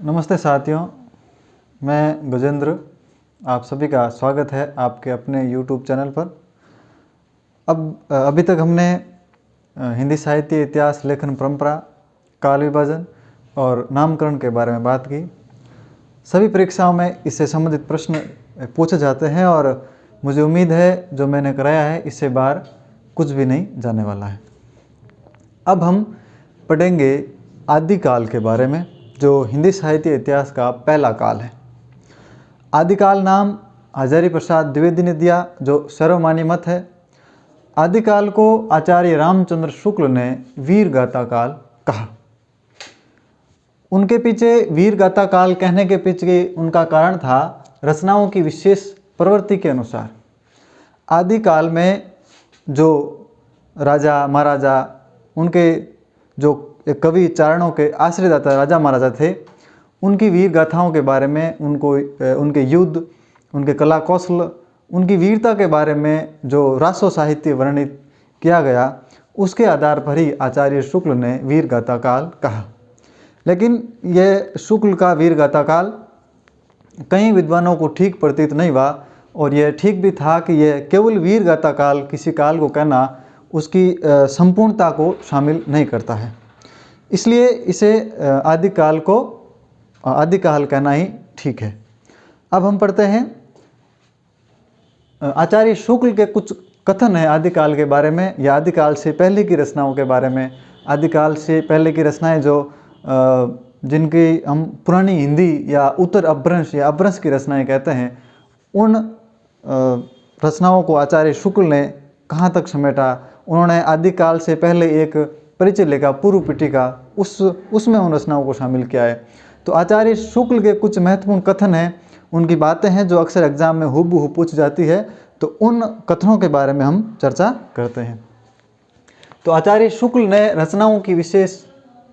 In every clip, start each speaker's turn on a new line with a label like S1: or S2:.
S1: नमस्ते साथियों, मैं गजेंद्र। आप सभी का स्वागत है आपके अपने YouTube चैनल पर। अभी तक हमने हिंदी साहित्य, इतिहास, लेखन परंपरा, काल विभाजन और नामकरण के बारे में बात की। सभी परीक्षाओं में इससे संबंधित प्रश्न पूछे जाते हैं और मुझे उम्मीद है जो मैंने कराया है इससे बाहर कुछ भी नहीं जाने वाला है। अब हम पढ़ेंगे आदिकाल के बारे में, जो हिंदी साहित्य इतिहास का पहला काल है। आदिकाल नाम हजारी प्रसाद द्विवेदी ने दिया, जो सर्वमान्य मत है। आदिकाल को आचार्य रामचंद्र शुक्ल ने वीर गाथा काल कहा। उनके पीछे वीर गाथा काल कहने के पीछे उनका कारण था रचनाओं की विशेष प्रवृत्ति के अनुसार। आदिकाल में जो राजा महाराजा, उनके जो कवि चारणों के आश्रयदाता राजा महाराजा थे, उनकी वीर गाथाओं के बारे में, उनके युद्ध, उनके कला कौशल, उनकी वीरता के बारे में जो रासो साहित्य वर्णित किया गया, उसके आधार पर ही आचार्य शुक्ल ने वीर गाथा काल कहा। लेकिन यह शुक्ल का वीर गाथा काल कई विद्वानों को ठीक प्रतीत नहीं हुआ, और यह ठीक भी था कि यह केवल वीर गाथा काल किसी काल को कहना उसकी संपूर्णता को शामिल नहीं करता है। इसलिए इसे आदिकाल को आदिकाल कहना ही ठीक है। अब हम पढ़ते हैं आचार्य शुक्ल के कुछ कथन है आदिकाल के बारे में, या आदिकाल से पहले की रचनाओं के बारे में। आदिकाल से पहले की रचनाएं जो जिनकी हम पुरानी हिंदी या उत्तर अपभ्रंश या अपभ्रंश की रचनाएं कहते हैं, उन रचनाओं को आचार्य शुक्ल ने कहाँ तक समेटा। उन्होंने आदिकाल से पहले एक परिचय लिखा, पूर्व पिटिका, उसमें उन रचनाओं को शामिल किया है। तो आचार्य शुक्ल के कुछ महत्वपूर्ण कथन हैं, उनकी बातें हैं जो अक्सर एग्जाम में हूबहू पूछ जाती है। तो उन कथनों के बारे में हम चर्चा करते हैं। तो आचार्य शुक्ल ने रचनाओं की विशेष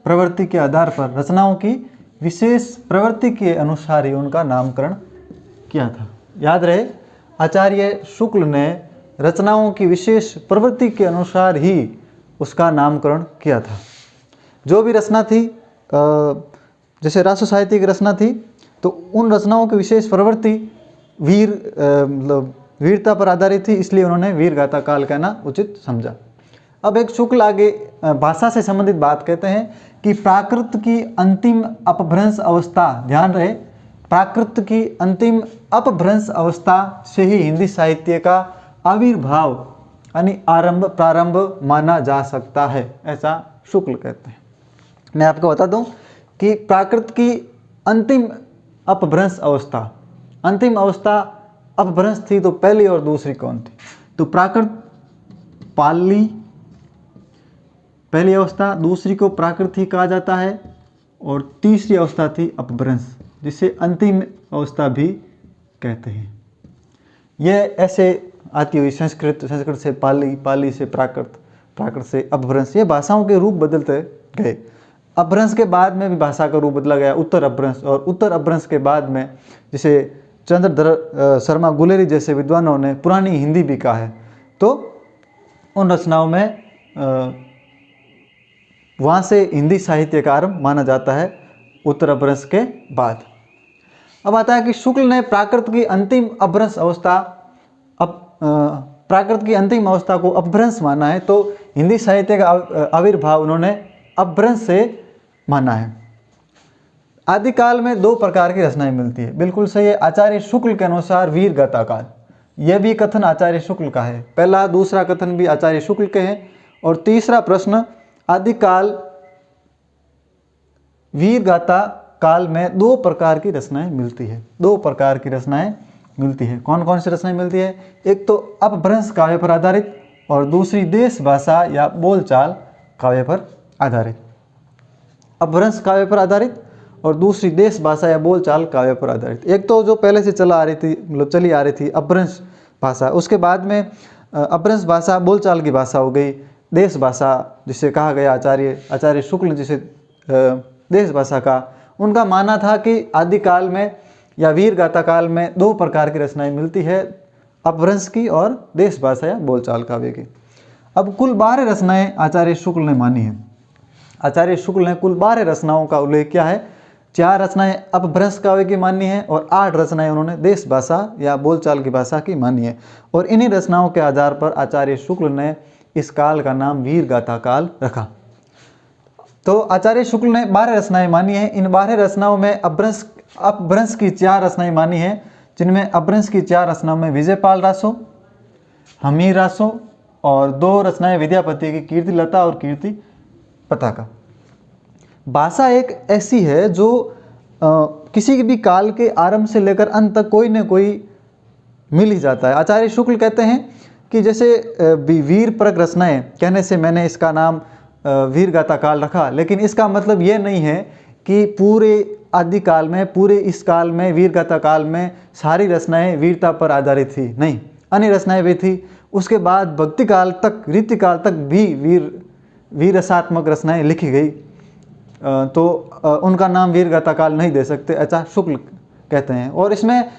S1: प्रवृत्ति के आधार पर, रचनाओं की विशेष प्रवृत्ति के अनुसार ही उनका नामकरण किया था। याद रहे, आचार्य शुक्ल ने रचनाओं की विशेष प्रवृत्ति के अनुसार ही उसका नामकरण किया था। जो भी रचना थी, जैसे रासो साहित्य की रचना थी, तो उन रचनाओं की विशेष प्रवृत्ति वीरता पर आधारित थी, इसलिए उन्होंने वीर गाथा काल कहना उचित समझा। अब एक शुक्ल आगे भाषा से संबंधित बात कहते हैं कि प्राकृत की अंतिम अपभ्रंश अवस्था, ध्यान रहे, प्राकृत की अंतिम अपभ्रंश अवस्था से ही हिंदी साहित्य का आविर्भाव यानी प्रारंभ माना जा सकता है, ऐसा शुक्ल कहते हैं। मैं आपको बता दूं कि प्राकृत की अंतिम अपभ्रंश अवस्था, अंतिम अवस्था अपभ्रंश थी, तो पहली और दूसरी कौन थी? तो प्राकृत पाली पहली अवस्था, दूसरी को प्राकृत ही कहा जाता है, और तीसरी अवस्था थी अपभ्रंश, जिसे अंतिम अवस्था भी कहते हैं। यह ऐसे आती हुई संस्कृत से पाली, पाली से प्राकृत, प्राकृत से अपभ्रंश, ये भाषाओं के रूप बदलते गए। अपभ्रंश के बाद में भी भाषा का रूप बदला गया, उत्तर अपभ्रंश, और उत्तर अपभ्रंश के बाद में जिसे चंद्रधर शर्मा गुलेरी जैसे विद्वानों ने पुरानी हिंदी भी कहा है। तो उन रचनाओं में वहाँ से हिंदी साहित्य का आरंभ माना जाता है, उत्तर अपभ्रंश के बाद। अब आता है कि शुक्ल ने प्राकृत की अंतिम अपभ्रंश अवस्था, प्राकृत की अंतिम अवस्था को अपभ्रंश माना है, तो हिंदी साहित्य का आविर्भाव उन्होंने अपभ्रंश से माना है। आदिकाल में दो प्रकार की रचनाएं मिलती है, बिल्कुल सही है। आचार्य शुक्ल के अनुसार वीर गाथा काल, यह भी कथन आचार्य शुक्ल का है। पहला दूसरा कथन भी आचार्य शुक्ल के हैं। और तीसरा प्रश्न, आदिकाल वीर गाथा काल में दो प्रकार की रचनाएं मिलती है, दो प्रकार की रचनाएं मिलती है। कौन कौन सी रचनाएं मिलती है? एक तो अपभ्रंश काव्य पर आधारित, और दूसरी देश भाषा या बोलचाल काव्य पर आधारित। अपभ्रंश काव्य पर आधारित और दूसरी देश भाषा या बोलचाल काव्य पर आधारित। एक तो जो पहले से चली आ रही थी अपभ्रंश भाषा, उसके बाद में अपभ्रंश भाषा बोलचाल की भाषा हो गई। देश भाषा जिसे कहा गया आचार्य शुक्ल जिसे देश भाषा का, उनका मानना था कि आदिकाल में या वीर गाथा काल में दो प्रकार की रचनाएं मिलती है, अपभ्रंश की और देश भाषा या बोलचाल काव्य की। अब कुल 12 रचनाएं आचार्य शुक्ल ने मानी हैं। आचार्य शुक्ल ने कुल 12 रचनाओं का उल्लेख किया है, 4 रचनाएं अपभ्रंश काव्य की मानी है और 8 रचनाएं उन्होंने देश भाषा या बोलचाल की भाषा की मानी है। और इन्हीं रचनाओं के आधार पर आचार्य शुक्ल ने इस काल का नाम वीर गाथा काल रखा। तो आचार्य शुक्ल ने 12 रचनाएं मानी है। इन 12 रचनाओं में अपभ्रंश की 4 रचनाएं मानी है, जिनमें अपभ्रंश की 4 रचनाओं में विजयपाल रासो, हमीर रासो और 2 रचनाएं विद्यापति की कीर्ति लता और कीर्ति पताका। भाषा एक ऐसी है जो किसी भी काल के आरंभ से लेकर अंत तक कोई न कोई मिल ही जाता है। आचार्य शुक्ल कहते हैं कि जैसे वीर परक रचनाएं कहने से मैंने इसका नाम वीर गाथा काल रखा, लेकिन इसका मतलब ये नहीं है कि पूरे आदिकाल में, पूरे इस काल में, वीर गाथा काल में सारी रचनाएं वीरता पर आधारित थी। नहीं, अन्य रचनाएं भी थी। उसके बाद भक्ति काल तक, रीति काल तक भी वीर रसात्मक रचनाएं लिखी गई, तो उनका नाम वीर गाथा काल नहीं दे सकते, आचार्य शुक्ल कहते हैं। और इसमें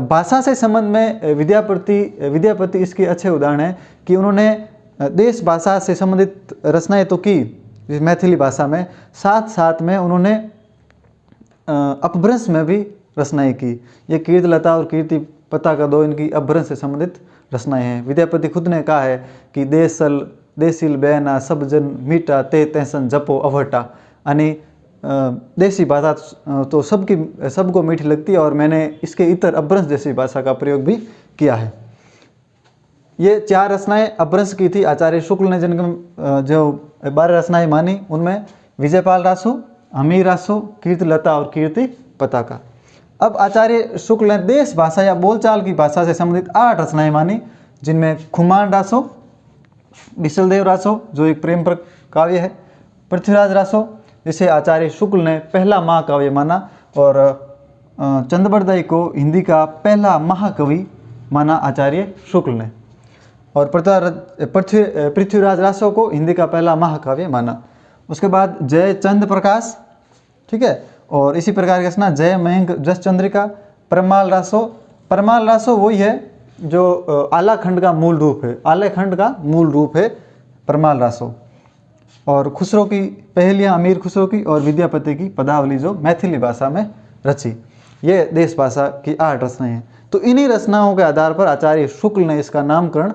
S1: भाषा से संबंध में विद्यापति इसके अच्छे उदाहरण हैं कि उन्होंने देश भाषा से संबंधित रचनाएं तो की मैथिली भाषा में, साथ साथ में उन्होंने अपभ्रंश में भी रचनाएं की। ये कीर्ति लता और कीर्ति पताका 2 इनकी अपभ्रंश से संबंधित रचनाएं हैं। विद्यापति खुद ने कहा है कि देसिल बैना सब जन मीटा ते तैसन जपो अवटा, यानी देसी भाषा तो सबको मीठी लगती है और मैंने इसके इतर अपभ्रंश जैसी भाषा का प्रयोग भी किया है। ये 4 रचनाएं अपभ्रंश की थी आचार्य शुक्ल ने, जिनके जो 12 रचनाएं मानी उनमें विजयपाल रासो, हमीर रासो, कीर्ति लता और कीर्ति पताका। अब आचार्य शुक्ल ने देश भाषा या बोलचाल की भाषा से संबंधित 8 रचनाएं मानी, जिनमें खुमान रासो, बिसलदेव रासो जो एक प्रेम पर काव्य है, पृथ्वीराज रासो जिसे आचार्य शुक्ल ने पहला महाकाव्य माना और चंद्रबरदाई को हिंदी का पहला महाकवि माना आचार्य शुक्ल ने, और पृथ्वीराज रासो को हिंदी का पहला महाकाव्य माना। उसके बाद जय चंद प्रकाश, ठीक है, और इसी प्रकार के जय मयंक जस चंद्रिका, परमाल रासो वही है जो आलाखंड का मूल रूप है, परमाल रासो। और खुसरो की पहेलियाँ अमीर खुसरो की और विद्यापति की पदावली जो मैथिली भाषा में रची, ये देश भाषा की 8 रचनाएं हैं। तो इन्हीं रचनाओं के आधार पर आचार्य शुक्ल ने इसका नामकरण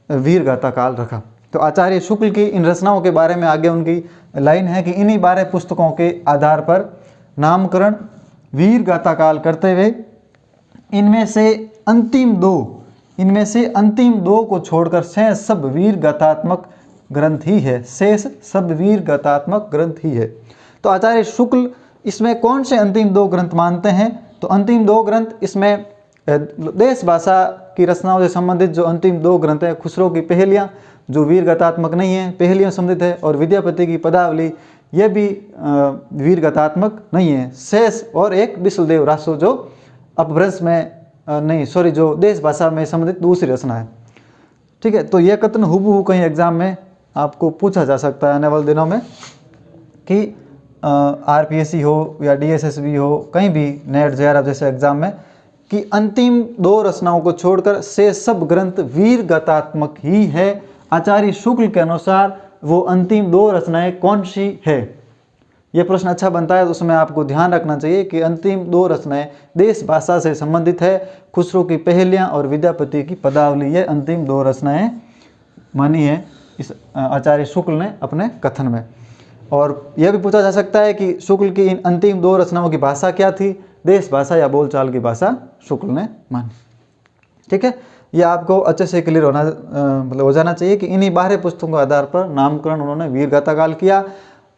S1: वीर गाथा काल रखा। तो आचार्य शुक्ल की इन रचनाओं के बारे में आगे उनकी लाइन है कि इन्हीं 12 पुस्तकों के आधार पर नामकरण वीर गाथा काल करते हुए इनमें से अंतिम दो को छोड़कर शेष सब वीर गाथात्मक ग्रंथ ही है। तो आचार्य शुक्ल इसमें कौन से अंतिम 2 ग्रंथ मानते हैं? तो अंतिम 2 ग्रंथ इसमें देश भाषा की रचनाओं से संबंधित जो अंतिम 2 ग्रंथ है, खुसरो की पहेलियाँ जो वीर गाथात्मक नहीं है, पहेलियाँ संबंधित है, और विद्यापति की पदावली यह भी वीर गाथात्मक नहीं है। शेष और एक बिसलदेव रासो जो अपभ्रंश में जो देश भाषा में संबंधित दूसरी रचना है, ठीक है। तो यह कथन हुबहू कहीं एग्जाम में आपको पूछा जा सकता है आने वाले दिनों में कि आरपीएससी हो या डीएसएसबी हो, कहीं भी नेट जेआरएफ जैसे एग्जाम में, कि अंतिम 2 रचनाओं को छोड़कर से सब ग्रंथ वीर गाथात्मक ही है। आचार्य शुक्ल के अनुसार वो अंतिम 2 रचनाएं कौन सी है? ये प्रश्न अच्छा बनता है, तो उसमें आपको ध्यान रखना चाहिए कि अंतिम 2 रचनाएं देश भाषा से संबंधित है, खुसरो की पहेलियाँ और विद्यापति की पदावली, ये अंतिम 2 रचनाएं मानी है इस आचार्य शुक्ल ने अपने कथन में। और यह भी पूछा जा सकता है कि शुक्ल की इन अंतिम 2 रचनाओं की भाषा क्या थी? देश भाषा या बोलचाल की भाषा शुक्ल ने मानी, ठीक है। यह आपको अच्छे से क्लियर होना हो जाना चाहिए कि इन्हीं 12 पुस्तकों के आधार पर नामकरण उन्होंने वीर गाथा काल किया।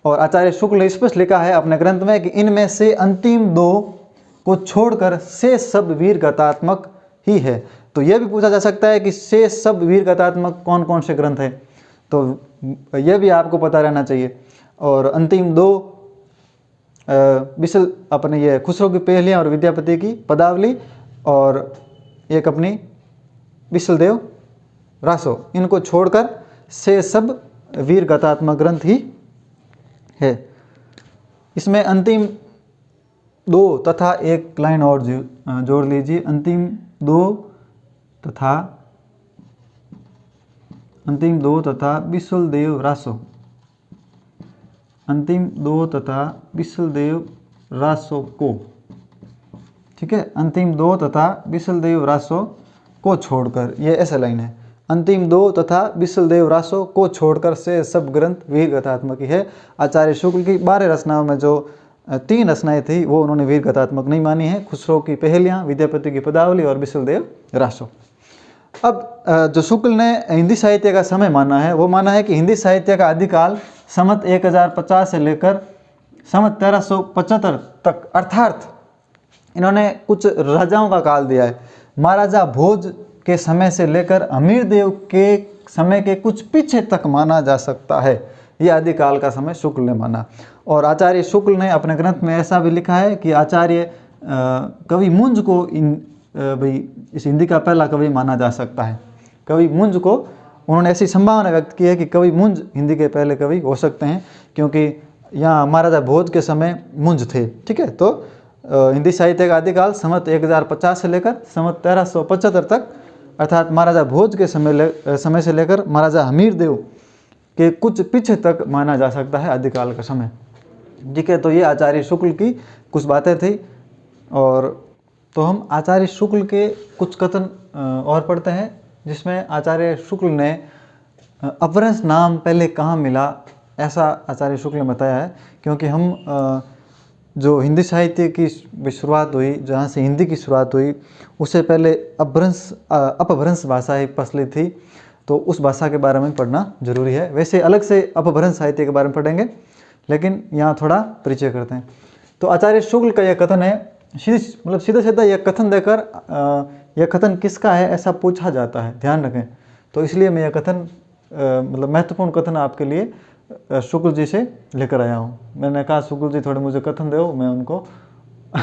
S1: और आचार्य शुक्ल ने स्पष्ट लिखा है अपने ग्रंथ में कि इनमें से अंतिम 2 को छोड़कर शेष सब वीर गाथात्मक ही है। तो यह भी पूछा जा सकता है कि शेष सब वीर गाथात्मक कौन कौन से ग्रंथ हैं, तो यह भी आपको पता रहना चाहिए। और अंतिम 2 बिसल अपने ये खुसरो की पहेलियाँ और विद्यापति की पदावली, और एक अपनी बिसलदेव रासो, इनको छोड़कर से सब वीर गाथात्मक ग्रंथ ही है। इसमें अंतिम 2 तथा एक लाइन और जोड़ लीजिए, अंतिम 2 तथा बिसलदेव रासो, अंतिम 2 तथा बिसलदेव रासो को, ठीक है, अंतिम दो तथा विसलदेव रासो को छोड़कर, ये ऐसा लाइन है, अंतिम दो तथा विसलदेव रासो को छोड़कर से सब ग्रंथ वीर गाथात्मक ही है। आचार्य शुक्ल की 12 रचनाओं में जो 3 रचनाएं थी वो उन्होंने वीर गाथात्मक नहीं मानी है, खुसरो की पहेलियाँ, विद्यापति की पदावली और विसलदेव रासो। अब जो शुक्ल ने हिंदी साहित्य का समय माना है वो माना है कि हिंदी साहित्य का आदिकाल संवत 1050 से लेकर संवत 1375 तक, अर्थात इन्होंने कुछ राजाओं का काल दिया है। महाराजा भोज के समय से लेकर हमीरदेव के समय के कुछ पीछे तक माना जा सकता है, ये आदिकाल का समय शुक्ल ने माना। और आचार्य शुक्ल ने अपने ग्रंथ में ऐसा भी लिखा है कि आचार्य कवि मुंज को भाई इस हिंदी का पहला कवि माना जा सकता है। कवि मुंज को उन्होंने ऐसी संभावना व्यक्त की है कि कवि मुंज हिंदी के पहले कवि हो सकते हैं, क्योंकि यहाँ महाराजा भोज के समय मुंज थे, ठीक है। तो हिंदी साहित्य का आदिकाल संवत 1050 से लेकर संवत 1375 तक, अर्थात महाराजा भोज के समय से लेकर महाराजा हमीरदेव के कुछ पीछे तक माना जा सकता है आदिकाल का समय, ठीक है। तो ये आचार्य शुक्ल की कुछ बातें थी। और तो हम आचार्य शुक्ल के कुछ कथन और पढ़ते हैं, जिसमें आचार्य शुक्ल ने अपभ्रंश नाम पहले कहाँ मिला ऐसा आचार्य शुक्ल ने बताया है। क्योंकि हम जो हिंदी साहित्य की शुरुआत हुई, जहाँ से हिंदी की शुरुआत हुई, उससे पहले अपभ्रंश भाषा ही प्रचलित थी, तो उस भाषा के बारे में पढ़ना जरूरी है। वैसे अलग से अपभ्रंश साहित्य के बारे में पढ़ेंगे, लेकिन यहाँ थोड़ा परिचय करते हैं। तो आचार्य शुक्ल का यह कथन है, सीधा सीधा यह कथन देकर यह कथन किसका है ऐसा पूछा जाता है, ध्यान रखें। तो इसलिए मैं यह कथन महत्वपूर्ण कथन आपके लिए शुक्ल जी से लेकर आया हूँ। मैंने कहा शुक्ल जी थोड़े मुझे कथन दो, मैं उनको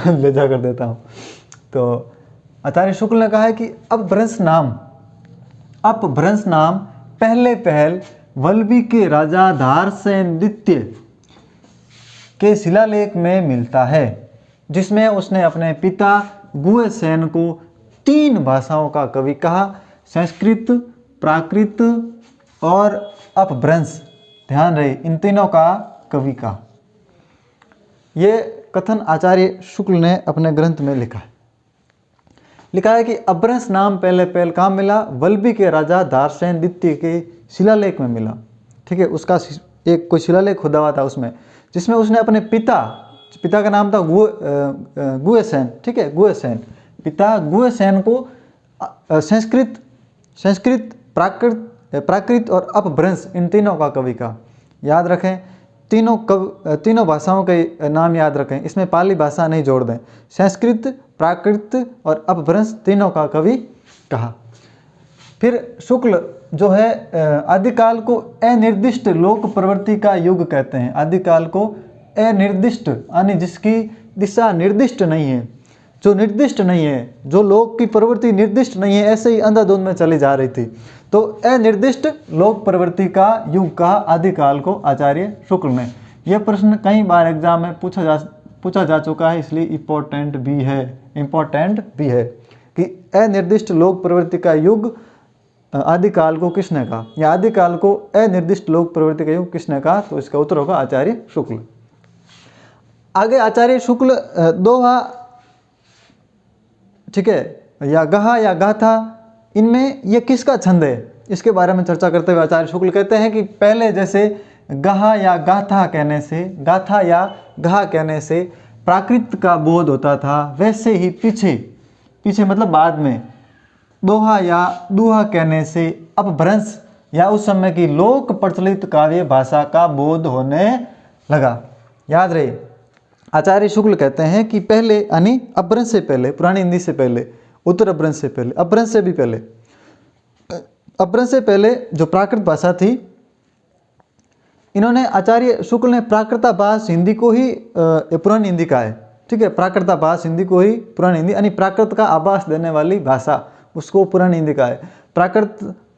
S1: ले जा कर देता हूँ। तो आचार्य शुक्ल ने कहा है कि अपभ्रंश नाम पहले पहल वल्लभी के राजा धारसेन द्वितीय के शिलालेख में मिलता है, जिसमें उसने अपने पिता गुहेसेन को 3 भाषाओं का कवि कहा, संस्कृत, प्राकृत और अपभ्रंश। ध्यान रहे, इन तीनों का कवि का। ये कथन आचार्य शुक्ल ने अपने ग्रंथ में लिखा है कि अपभ्रंश नाम पहले पहल कहाँ मिला, वल्लभी के राजा धारसेन द्वितीय के शिलालेख में मिला, ठीक है। उसका एक कोई शिलालेख खुदा हुआ था उसमें, जिसमें उसने अपने पिता का नाम था गुहेसेन, ठीक है, गुहेसेन, पिता गुहेसेन को संस्कृत, प्राकृत और अपभ्रंश इन तीनों का कवि का। याद रखें, तीनों भाषाओं के नाम याद रखें, इसमें पाली भाषा नहीं जोड़ दें। संस्कृत, प्राकृत और अपभ्रंश तीनों का कवि कहा। फिर शुक्ल जो है आदिकाल को अनिर्दिष्ट लोक प्रवृत्ति का युग कहते हैं। आदिकाल को अनिर्दिष्ट यानी जिसकी दिशा निर्दिष्ट नहीं है, जो निर्दिष्ट नहीं है, जो लोक की प्रवृत्ति निर्दिष्ट नहीं है, ऐसे ही अंधाधुंध में चली जा रही थी, तो अनिर्दिष्ट लोक प्रवृत्ति का युग कहा आदिकाल को आचार्य शुक्ल ने। यह प्रश्न कई बार एग्जाम में पूछा जा चुका है, इसलिए इम्पोर्टेंट भी है कि अनिर्दिष्ट लोक प्रवृत्ति का युग आदिकाल को किसने कहा, या आदिकाल को अनिर्दिष्ट लोक प्रवृत्ति का युग किसने कहा। तो इसका उत्तर होगा आचार्य शुक्ल। आगे आचार्य शुक्ल दोहा, ठीक है, या गहा या गाथा, इनमें यह किसका छंद है, इसके बारे में चर्चा करते हुए आचार्य शुक्ल कहते हैं कि पहले जैसे गहा या गाथा कहने से प्राकृत का बोध होता था, वैसे ही पीछे मतलब बाद में दोहा या दुहा कहने से अपभ्रंश या उस समय की लोक प्रचलित काव्य भाषा का बोध होने लगा। याद रहे, आचार्य शुक्ल कहते हैं कि पहले यानी अपभ्रंश से पहले, पुरानी हिंदी से पहले, उत्तर अपभ्रंश से पहले, अपभ्रंश से भी पहले, अपभ्रंश से पहले जो प्राकृत भाषा थी, इन्होंने आचार्य शुक्ल ने प्राकृताभास हिंदी को ही पुरानी हिंदी का है, ठीक है, प्राकृताभास हिंदी को ही पुरानी हिंदी यानी प्राकृत का आभास देने वाली भाषा, उसको पुरानी हिंदी का है।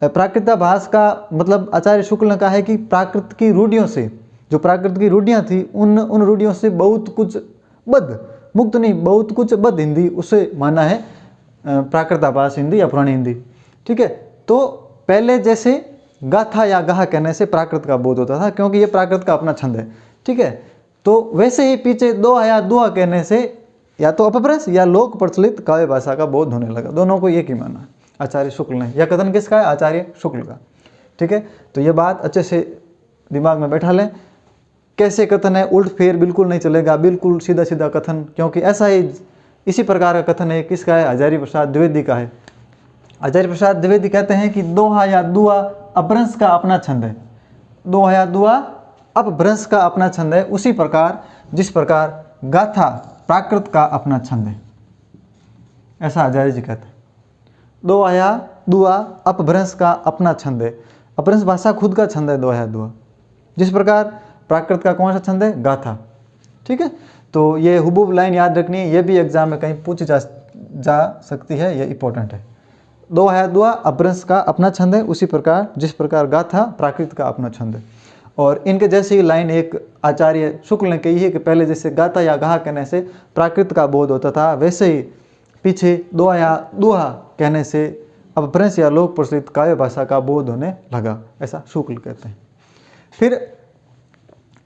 S1: प्राकृताभास का मतलब आचार्य शुक्ल ने कहा है कि प्राकृत की रूढ़ियों से, जो प्राकृत की रूढ़ियाँ थी, उन रूढ़ियों से बहुत कुछ बहुत कुछ बद्ध हिंदी उसे माना है प्राकृताभास हिंदी या पुरानी हिंदी, ठीक है। तो पहले जैसे गाथा या गाहा कहने से प्राकृत का बोध होता था, क्योंकि ये प्राकृत का अपना छंद है, ठीक है। तो वैसे ही पीछे दो या दुआ कहने से या तो अपभ्रंश या लोक प्रचलित काव्य भाषा का बोध होने लगा। दोनों को एक ही माना है आचार्य शुक्ल ने। यह कथन किसका है? आचार्य शुक्ल का। ठीक है, तो ये बात अच्छे से दिमाग में बैठा लें। कैसे कथन है? उल्ट फेर बिल्कुल नहीं चलेगा, बिल्कुल सीधा सीधा कथन, क्योंकि ऐसा ही इसी प्रकार का कथन है। किसका है? आचार्य प्रसाद द्विवेदी का है। आचार्य प्रसाद द्विवेदी कहते हैं कि दोहा या दुआ अपभ्रंश का अपना छंद है। दोहा या दुआ अपभ्रंश का अपना छंद है, उसी प्रकार जिस प्रकार गाथा प्राकृत का अपना छंद है, ऐसा आचार्य जी कहते हैं। दोहा या दुआ अपभ्रंश का अपना छंद है। अपभ्रंश भाषा खुद का छंद है दोहा या दुआ, जिस प्रकार प्राकृत का कौन सा छंद है? गाथा। ठीक है, तो ये हुबूब लाइन याद रखनी है, ये भी एग्जाम में कहीं पूछी जा सकती है, ये इंपॉर्टेंट है। दोहा या दुआ अपभ्रंश का अपना छंद है, उसी प्रकार जिस प्रकार गाथा प्राकृत का अपना छंद है। और इनके जैसी लाइन एक आचार्य शुक्ल ने कही है कि पहले जैसे गाथा या गाहा कहने से प्राकृत का बोध होता था, वैसे ही पीछे दोहा या दुहा कहने से अपभ्रंश या लोक प्रचलित काव्य भाषा का बोध होने लगा, ऐसा शुक्ल कहते हैं। फिर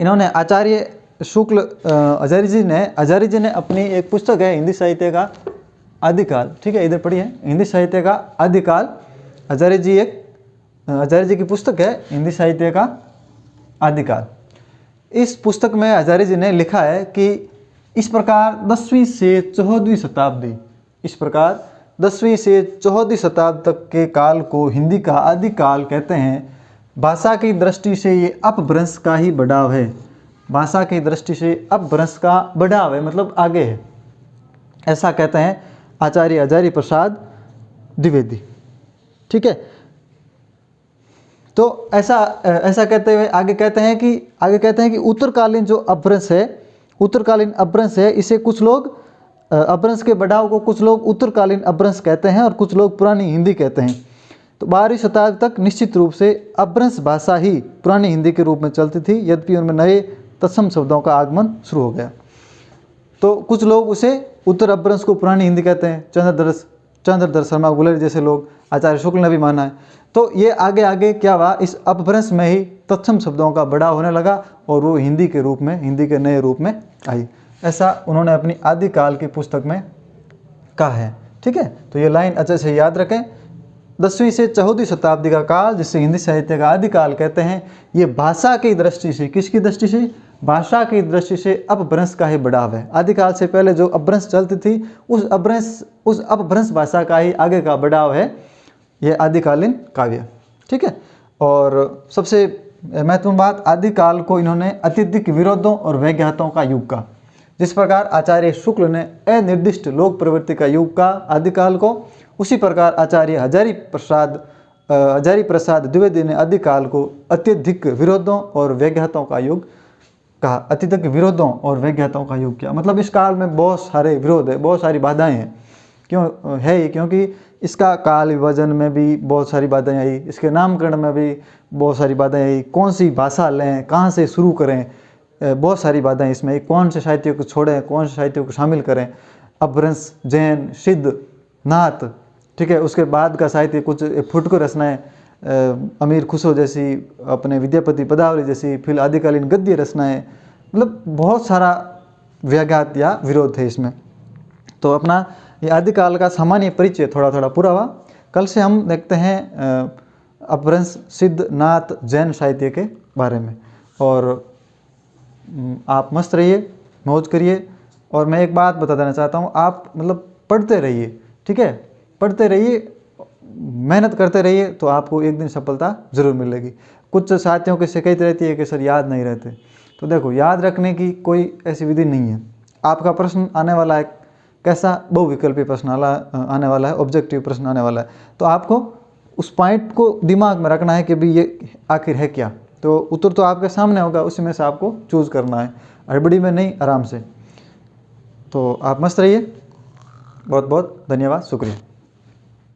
S1: इन्होंने आचार्य शुक्ल आचार्य जी ने अपनी एक पुस्तक है हिंदी साहित्य का आदिकाल, ठीक है, इधर पढ़िए, हिंदी साहित्य का आदिकाल। आचार्य जी की पुस्तक है हिंदी साहित्य का आदिकाल। इस पुस्तक में आचार्य जी ने लिखा है कि इस प्रकार 10वीं से 14वीं शताब्दी, इस प्रकार 10वीं से 14वीं शताब्दी तक के काल को हिंदी का आदिकाल कहते हैं। भाषा की दृष्टि से ये अपभ्रंश का ही बढ़ाव है। भाषा की दृष्टि से अपभ्रंश का बढ़ाव है, मतलब आगे है, ऐसा कहते हैं आचार्य प्रसाद द्विवेदी। ठीक है, तो ऐसा कहते हुए आगे कहते हैं कि उत्तरकालीन जो अपभ्रंश है, इसे कुछ लोग अपभ्रंश के बढ़ाव को कुछ लोग उत्तरकालीन अपभ्रंश कहते हैं और कुछ लोग पुरानी हिंदी कहते हैं। तो 12वीं शताब्दी तक निश्चित रूप से अपभ्रंश भाषा ही पुरानी हिंदी के रूप में चलती थी, यद्यपि उनमें नए तत्सम शब्दों का आगमन शुरू हो गया। तो कुछ लोग उसे उत्तर अपभ्रंश को पुरानी हिंदी कहते हैं, चंद्रधर शर्मा गुलेरी जैसे लोग, आचार्य शुक्ल ने भी माना है। तो ये आगे क्या हुआ, इस अपभ्रंश में ही तत्सम शब्दों का बढ़ाव होने लगा और वो हिंदी के नए रूप में आई, ऐसा उन्होंने अपनी आदिकाल की पुस्तक में कहा है। ठीक है, तो ये लाइन अच्छे से याद रखें। 10वीं से 14वीं शताब्दी का काल, जिसे हिंदी साहित्य का आदिकाल कहते हैं, ये भाषा की दृष्टि से, किसकी दृष्टि से? भाषा की दृष्टि से अपभ्रंश का ही बढ़ाव है। आदिकाल से पहले जो अपभ्रंश चलती थी, उस अपभ्रंश भाषा का ही आगे का बढ़ाव है ये आदिकालीन काव्य। ठीक है, और सबसे महत्वपूर्ण बात, आदिकाल को इन्होंने अत्यधिक विरोधों और वैज्ञातों का युग का, जिस प्रकार आचार्य शुक्ल ने अनिर्दिष्ट लोक प्रवृत्ति का युग का आदिकाल को, उसी प्रकार आचार्य हजारी प्रसाद द्विवेदी ने आदिकाल को अत्यधिक विरोधों और वैज्ञातों का युग कहा। अत्यधिक विरोधों और वैज्ञातों का युग क्या मतलब? इस काल में बहुत सारे विरोध है, बहुत सारी बाधाएं हैं। क्यों है ये? क्योंकि इसका काल विभाजन में भी बहुत सारी बाधाएं आई, इसके नामकरण में भी बहुत सारी बाधाएं आई, कौन सी भाषा लें, कहाँ से शुरू करें, बहुत सारी बाधाएं इसमें, कौन से साहित्य को छोड़ें, कौन से साहित्य को शामिल करें, अपभ्रंश, जैन, सिद्ध, नाथ। ठीक है, उसके बाद का साहित्य कुछ फुटकर रचनाएं, अमीर खुसरो जैसी, अपने विद्यापति पदावली जैसी, फिर आदिकालीन गद्य रचनाएं, मतलब बहुत सारा व्याघात या विरोध है इसमें। तो अपना ये आदिकाल का सामान्य परिचय थोड़ा थोड़ा पूरा हुआ। कल से हम देखते हैं अपभ्रंश, सिद्ध, नाथ, जैन साहित्य के बारे में। और आप मस्त रहिए, मौज करिए। और मैं एक बात बता देना चाहता हूँ, आप मतलब पढ़ते रहिए, ठीक है, पढ़ते रहिए, मेहनत करते रहिए, तो आपको एक दिन सफलता जरूर मिलेगी। कुछ साथियों की शिकायत रहती है कि सर याद नहीं रहते, तो देखो याद रखने की कोई ऐसी विधि नहीं है। आपका प्रश्न आने वाला है कैसा? बहुविकल्पी प्रश्न आने वाला है, ऑब्जेक्टिव प्रश्न आने वाला है। तो आपको उस पॉइंट को दिमाग में रखना है कि भाई ये आखिर है क्या। तो उत्तर तो आपके सामने होगा, उसी में से आपको चूज़ करना है, हड़बड़ी में नहीं, आराम से। तो आप मस्त रहिए। बहुत बहुत धन्यवाद, शुक्रिया।